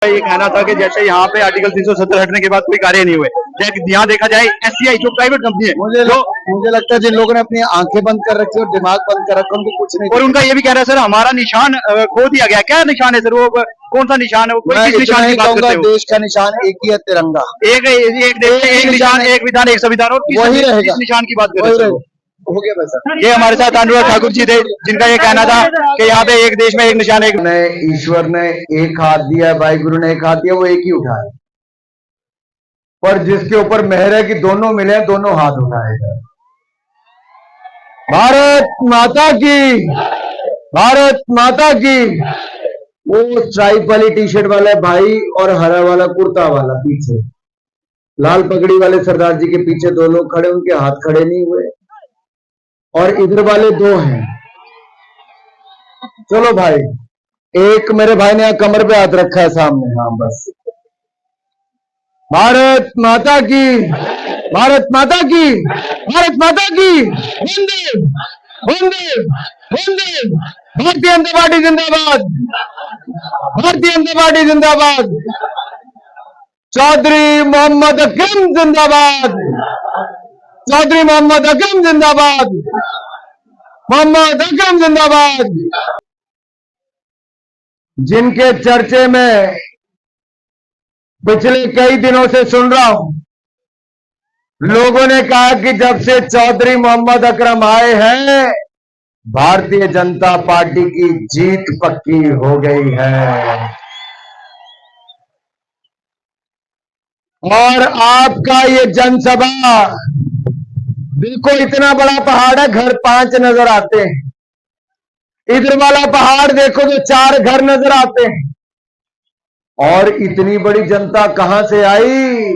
ये कहना था कि जैसे यहाँ पे आर्टिकल 370 हटने के बाद कोई कार्य नहीं हुए, यहाँ देखा जाए एससीआई जो प्राइवेट कंपनी है, मुझे लगता है जिन लोगों ने अपनी आंखें बंद कर रखी और दिमाग बंद कर रखा उनको कुछ नहीं। और उनका ये भी कह रहा है सर हमारा निशान खो दिया गया। क्या निशान है सर? वो कौन सा निशान है? कोई किस निशान की बात करते हो? देश का निशान एक ही है, तिरंगा। एक देश, एक निशान, एक विधान, एक संविधान, और वही रहेगा। किस निशान की बात कर रहे हो? हो गया वैसा। ये हमारे साथ अनुराग ठाकुर जी थे, जिनका ये कहना था कि यहाँ पे एक देश में एक निशान, एक ईश्वर ने एक हाथ दिया, वाहिगुरु ने एक हाथ दिया, वो एक ही उठाए। पर जिसके ऊपर मेहर है कि दोनों मिले, दोनों हाथ उठाएगा। भारत माता की, भारत माता की। वो स्ट्राइप वाली टी शर्ट वाला भाई और हरा वाला कुर्ता वाला पीछे, लाल पगड़ी वाले सरदार जी के पीछे दो लोग खड़े, उनके हाथ खड़े नहीं हुए, और इधर वाले दो हैं। चलो भाई, एक मेरे भाई ने यहाँ कमर पे हाथ रखा है सामने। हाँ बस। भारत माता की, भारत माता की, भारत माता की। वंदे वंदे वंदे। भारतीय जनता पार्टी जिंदाबाद, भारतीय जनता पार्टी जिंदाबाद। चौधरी मोहम्मद अकरम जिंदाबाद, चौधरी मोहम्मद अकरम जिंदाबाद, मोहम्मद अकरम जिंदाबाद। जिनके चर्चे में पिछले कई दिनों से सुन रहा हूं, लोगों ने कहा कि जब से चौधरी मोहम्मद अकरम आए हैं भारतीय जनता पार्टी की जीत पक्की हो गई है। और आपका ये जनसभा देखो, इतना बड़ा पहाड़ है, घर 5 नजर आते हैं। इधर वाला पहाड़ देखो तो 4 घर नजर आते हैं। और इतनी बड़ी जनता कहां से आई?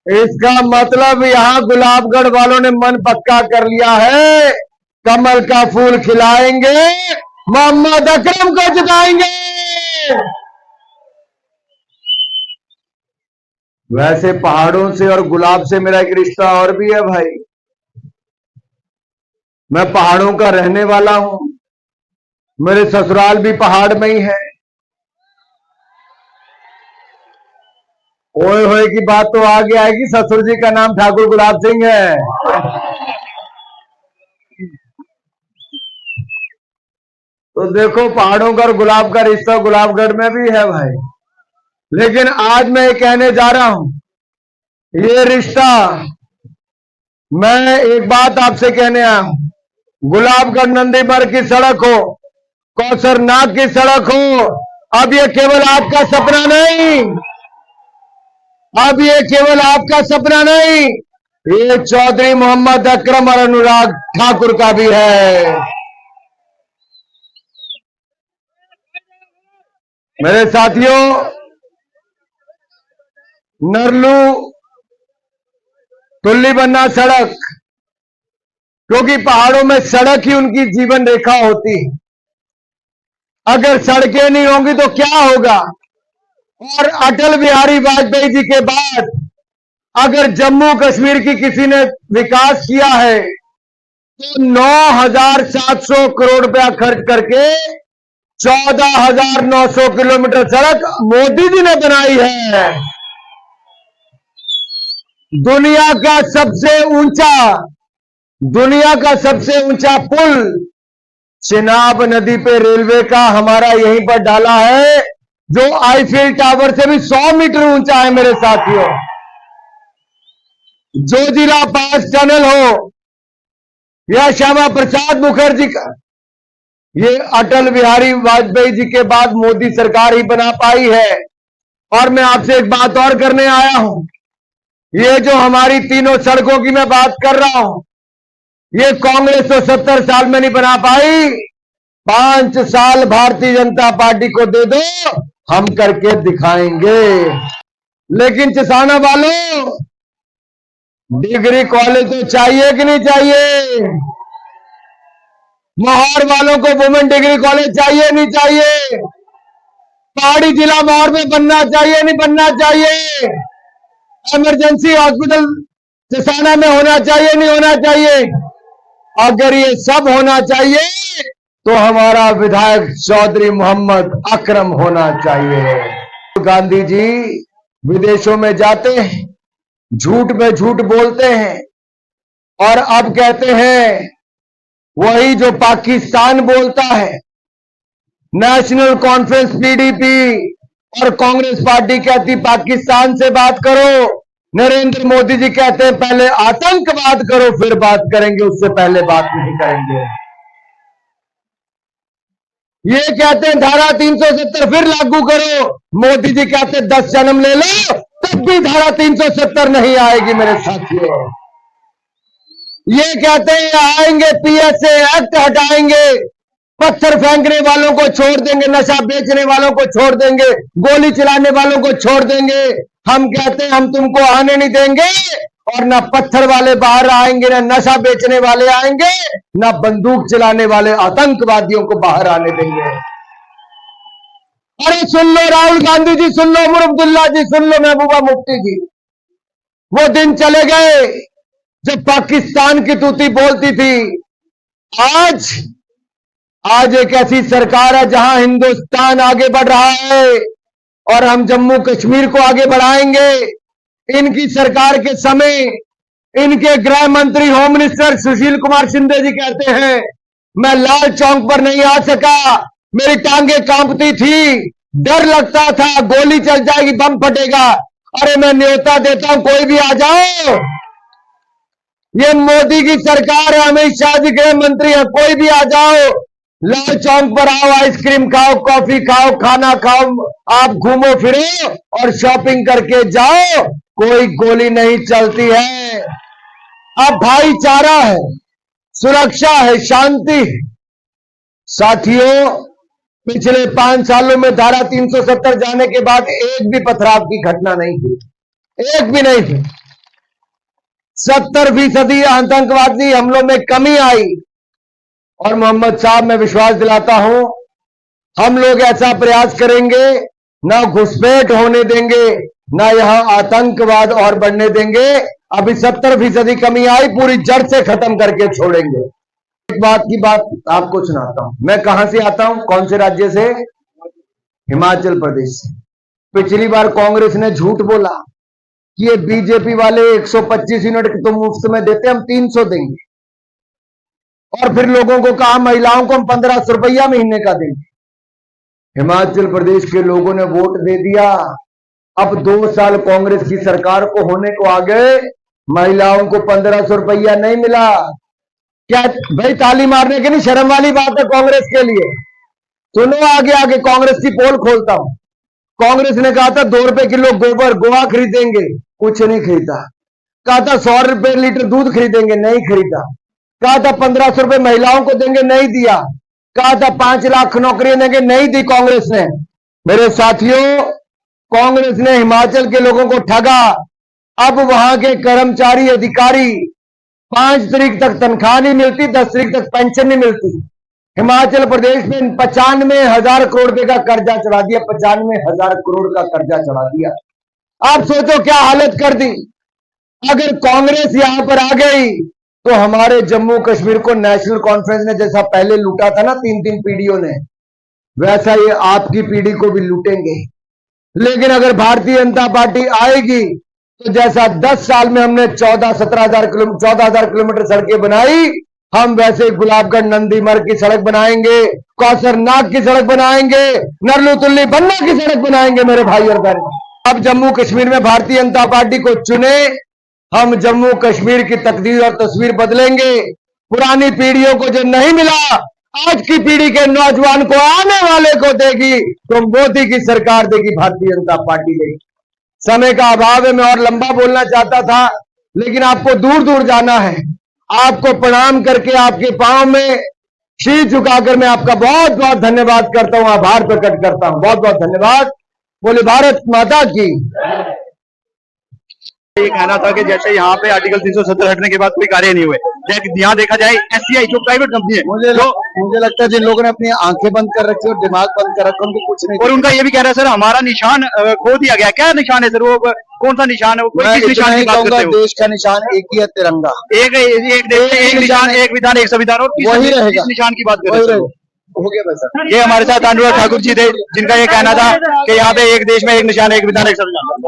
इसका मतलब यहां गुलाबगढ़ वालों ने मन पक्का कर लिया है, कमल का फूल खिलाएंगे, मोहम्मद अकरम को जिताएंगे। वैसे पहाड़ों से और गुलाब से मेरा एक रिश्ता और भी है भाई। मैं पहाड़ों का रहने वाला हूं, मेरे ससुराल भी पहाड़ में ही है। ओए होए की बात तो आगे आएगी, ससुर जी का नाम ठाकुर गुलाब सिंह है। तो देखो, पहाड़ों का और गुलाब का रिश्ता गुलाबगढ़ में भी है भाई। लेकिन आज मैं कहने जा रहा हूं, ये रिश्ता, मैं एक बात आपसे कहने आया हूं, गुलाबगढ़ नंदीबर की सड़क हो, कौसरनाग की सड़क हो, अब ये केवल आपका सपना नहीं, अब ये केवल आपका सपना नहीं, ये चौधरी मोहम्मद अकरम और अनुराग ठाकुर का भी है। मेरे साथियों, नरलू तुल्ली बन्ना सड़क, क्योंकि पहाड़ों में सड़क ही उनकी जीवन रेखा होती है। अगर सड़कें नहीं होंगी तो क्या होगा? और अटल बिहारी वाजपेयी जी के बाद अगर जम्मू कश्मीर की किसी ने विकास किया है तो 9,700 करोड़ रुपया खर्च करके 14,900 किलोमीटर सड़क मोदी जी ने बनाई है। दुनिया का सबसे ऊंचा पुल चिनाब नदी पे रेलवे का हमारा यहीं पर डाला है, जो आईफिल टावर से भी 100 मीटर ऊंचा है। मेरे साथियों, जोजिला पास टनल हो या श्यामा प्रसाद मुखर्जी का, ये अटल बिहारी वाजपेयी जी के बाद मोदी सरकार ही बना पाई है। और मैं आपसे एक बात और करने आया हूं, ये जो हमारी तीनों सड़कों की मैं बात कर रहा हूं, ये कांग्रेस तो 70 साल में नहीं बना पाई। 5 साल भारतीय जनता पार्टी को दे दो, हम करके दिखाएंगे। लेकिन चसाना वालों, डिग्री कॉलेज तो चाहिए कि नहीं चाहिए? मोहार वालों को वुमेन डिग्री कॉलेज चाहिए नहीं चाहिए? पहाड़ी जिला मोहार में बनना चाहिए नहीं बनना चाहिए? इमरजेंसी हॉस्पिटल चसाना में होना चाहिए नहीं होना चाहिए? अगर ये सब होना चाहिए तो हमारा विधायक चौधरी मोहम्मद अकरम होना चाहिए। गांधी जी विदेशों में जाते हैं, झूठ में झूठ बोलते हैं और अब कहते हैं वही जो पाकिस्तान बोलता है। नेशनल कॉन्फ्रेंस पीडीपी और कांग्रेस पार्टी कहती पाकिस्तान से बात करो, नरेंद्र मोदी जी कहते हैं पहले आतंकवाद करो फिर बात करेंगे, उससे पहले बात नहीं करेंगे। ये कहते हैं धारा 370 फिर लागू करो, मोदी जी कहते हैं 10 जन्म ले लो तब भी धारा 370 नहीं आएगी मेरे साथियों। ये कहते हैं आएंगे पीएसए एक्ट हटाएंगे, पत्थर फेंकने वालों को छोड़ देंगे, नशा बेचने वालों को छोड़ देंगे, गोली चलाने वालों को छोड़ देंगे। हम कहते हैं हम तुमको आने नहीं देंगे और ना पत्थर वाले बाहर आएंगे, ना नशा बेचने वाले आएंगे, ना बंदूक चलाने वाले आतंकवादियों को बाहर आने देंगे। अरे सुन लो राहुल गांधी जी, सुन लो उमर अब्दुल्ला जी, सुन लो महबूबा मुफ्ती जी, वो दिन चले गए जब पाकिस्तान की तूती बोलती थी। आज एक ऐसी सरकार है जहां हिंदुस्तान आगे बढ़ रहा है और हम जम्मू कश्मीर को आगे बढ़ाएंगे। इनकी सरकार के समय इनके गृह मंत्री होम मिनिस्टर सुशील कुमार शिंदे जी कहते हैं मैं लाल चौक पर नहीं आ सका, मेरी टांगे कांपती थी, डर लगता था गोली चल जाएगी, बम फटेगा। अरे मैं न्योता देता हूं कोई भी आ जाओ, ये मोदी की सरकार है, अमित शाह जी गृह मंत्री है, कोई भी आ जाओ, लाल चौक पर आओ, आइसक्रीम खाओ, कॉफी खाओ, खाना खाओ, आप घूमो फिरो और शॉपिंग करके जाओ, कोई गोली नहीं चलती है। अब भाईचारा है, सुरक्षा है, शांति है। साथियों पिछले 5 सालों में धारा 370 जाने के बाद एक भी पथराव की घटना नहीं थी, एक भी नहीं थी। 70% आतंकवादी हमलों में कमी आई और मोहम्मद साहब मैं विश्वास दिलाता हूं हम लोग ऐसा प्रयास करेंगे, ना घुसपैठ होने देंगे, ना यहां आतंकवाद और बढ़ने देंगे। अभी 70% कमी आई, पूरी जड़ से खत्म करके छोड़ेंगे। एक बात की बात आपको सुनाता हूं, मैं कहां से आता हूं, कौन से राज्य से, हिमाचल प्रदेश से। पिछली बार कांग्रेस ने झूठ बोला कि ये बीजेपी वाले 125 यूनिट तो मुफ्त में देते, हम 300 देंगे, और फिर लोगों को कहा महिलाओं को हम 1500 रुपया महीने का देंगे। हिमाचल प्रदेश के लोगों ने वोट दे दिया। अब 2 साल कांग्रेस की सरकार को होने को आ गए, महिलाओं को 1500 रुपया नहीं मिला। क्या भाई ताली मारने की नहीं, शर्म वाली बात है कांग्रेस के लिए। सुनो आगे आगे कांग्रेस की पोल खोलता हूं। कांग्रेस ने कहा था 2 रुपए किलो गोबर गोवा खरीदेंगे, कुछ नहीं खरीदा। कहा था 100 रुपए लीटर दूध खरीदेंगे, नहीं खरीदा। कहा था 1500 रुपए महिलाओं को देंगे, नहीं दिया। कहा था 5 लाख नौकरियां देंगे, नहीं दी कांग्रेस ने। मेरे साथियों कांग्रेस ने हिमाचल के लोगों को ठगा। अब वहां के कर्मचारी अधिकारी 5 तारीख तक तनख्वाह नहीं मिलती, 10 तारीख तक पेंशन नहीं मिलती। हिमाचल प्रदेश में 95,000 करोड़ रुपए का कर्जा चढ़ा दिया, 95,000 करोड़ का कर्जा चढ़ा दिया। आप सोचो क्या हालत कर दी। अगर कांग्रेस यहां पर आ गई तो हमारे जम्मू कश्मीर को नेशनल कॉन्फ्रेंस ने जैसा पहले लूटा था ना 3 पीढ़ियों ने, वैसा ये आपकी पीढ़ी को भी लूटेंगे। लेकिन अगर भारतीय जनता पार्टी आएगी तो जैसा 10 साल में हमने 14,000 किलोमीटर सड़कें बनाई, हम वैसे गुलाबगढ़ नंदीमर की सड़क बनाएंगे, कौसरनाग की सड़क बनाएंगे, नरलू तुल्ली बन्ना की सड़क बनाएंगे मेरे भाई और बहन। अब जम्मू कश्मीर में भारतीय जनता पार्टी को चुने, हम जम्मू कश्मीर की तकदीर और तस्वीर बदलेंगे। पुरानी पीढ़ियों को जो नहीं मिला आज की पीढ़ी के नौजवान को, आने वाले को देगी, तो मोदी की सरकार देगी, भारतीय जनता पार्टी देगी। समय का अभाव है, मैं और लंबा बोलना चाहता था, लेकिन आपको दूर दूर जाना है। आपको प्रणाम करके आपके पांव में शीश झुकाकर मैं आपका बहुत बहुत धन्यवाद करता हूं, आभार प्रकट करता हूं। बहुत बहुत धन्यवाद। बोले भारत माता की। ये कहना था कि जैसे यहाँ पे आर्टिकल 370 हटने के बाद कोई कार्य नहीं हुए, यहाँ देखा जाए एससीआई जो प्राइवेट कंपनी है, मुझे लगता है जिन लोगों ने अपनी आंखें बंद कर रखी और दिमाग बंद कर रखा उनको कुछ नहीं। और उनका ये भी कह रहा है सर हमारा निशान खो दिया गया। क्या निशान है सर, वो कौन सा निशान है, वो कोई किस निशान की बात करते हो? देश का निशान एक ही है, तिरंगा। एक देश, एक निशान, एक विधान, एक संविधान, और किस निशान की बात कर रहे हो? हो गया वैसा। ये हमारे साथ अनुराग ठाकुर जी थे, जिनका ये कहना था कि यहाँ पे एक देश में एक निशान, एक विधान, एक संविधान।